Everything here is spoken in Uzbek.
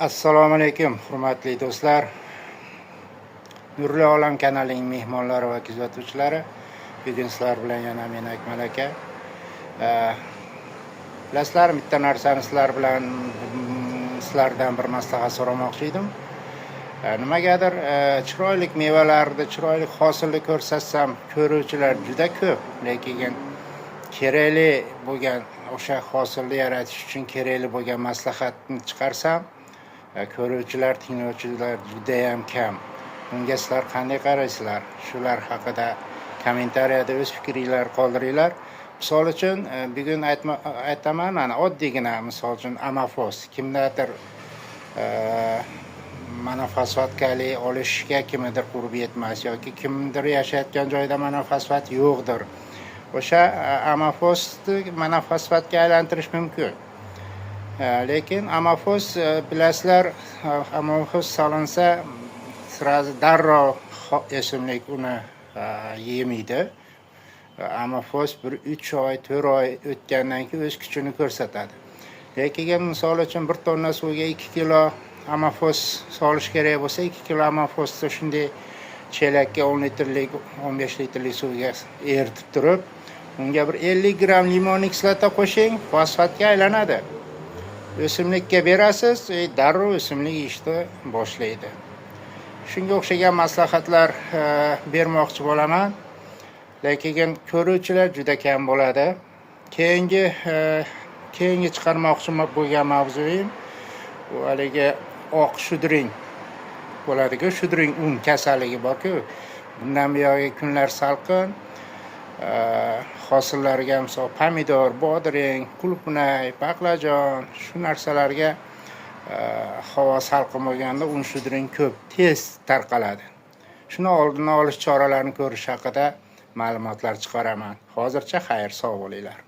Assalomu alaykum, hurmatli do'stlar. Nurli olam kanalining mehmonlari va kuzatuvchilari. Bugun sizlar bilan yana men Akmal aka. Bilasizlar, bitta narsani sizlardan bir maslahat so'ramoqchi edim. Nimagadir chiroyli mevalarni, chiroyli hosilni ko'rsatsam, ko'ruvchilar juda ko'p, lekin kerakli bo'lgan o'sha hosilni yaratish uchun kerakli bo'lgan maslahatni chiqarsam, ko'ruvchilar, tinglovchilar juda ham kam. Bunga sizlar qanday qaraysizlar? Shular haqida kommentariyada o'z fikringizni qoldiringlar. Misol uchun bugun aytaman, mana oddiygina misol uchun amafos kimdadir mana fosfatkali olishga kimdir qurbi yetmas yoki kimdir yashayotgan joyda mana fosfat yo'qdir. O'sha amafosni mana fosfatga aylantirish mumkin. Lekin amafos bilasizlar, amafos solinsa sirazi darrov o'simlik uni yemaydi. Amafos 1-3 oy, 4 oy o'tgandan keyin o'z kuchini ko'rsatadi. Lekin misol uchun 1 tonna suvga 2 kilo amafos solish kerak bo'lsa, 2 kilo amafosni shunday chelakka 10 litrlik, 15 litrlik suvga eritib turib, unga bir 50 gram limon kislota qo'shing, fosfatga aylanadi. O'simlikka berasiz, darrov o'simlik yeyishni boshlaydi. Shunga o'xshagan maslahatlar bermoqchi bo'laman. Lekin ko'ruvchilar juda kam bo'ladi. Keyingi chiqarmoqchi bo'lgan mavzuim bu haligi oq shudring bo'ladi-ku, shudring un kasalligi bor-ku. Bundan buyog'i kunlar salqin, hosillarga misol pomidor, bodring, qulupnay, baqlajon, shu narsalarga havo salqin bo'lganda un shudring ko'p, tez tarqaladi. Shuni oldini olish choralarini ko'rish haqida ma'lumotlar chiqaraman. Hozircha xayr, sog' bo'linglar.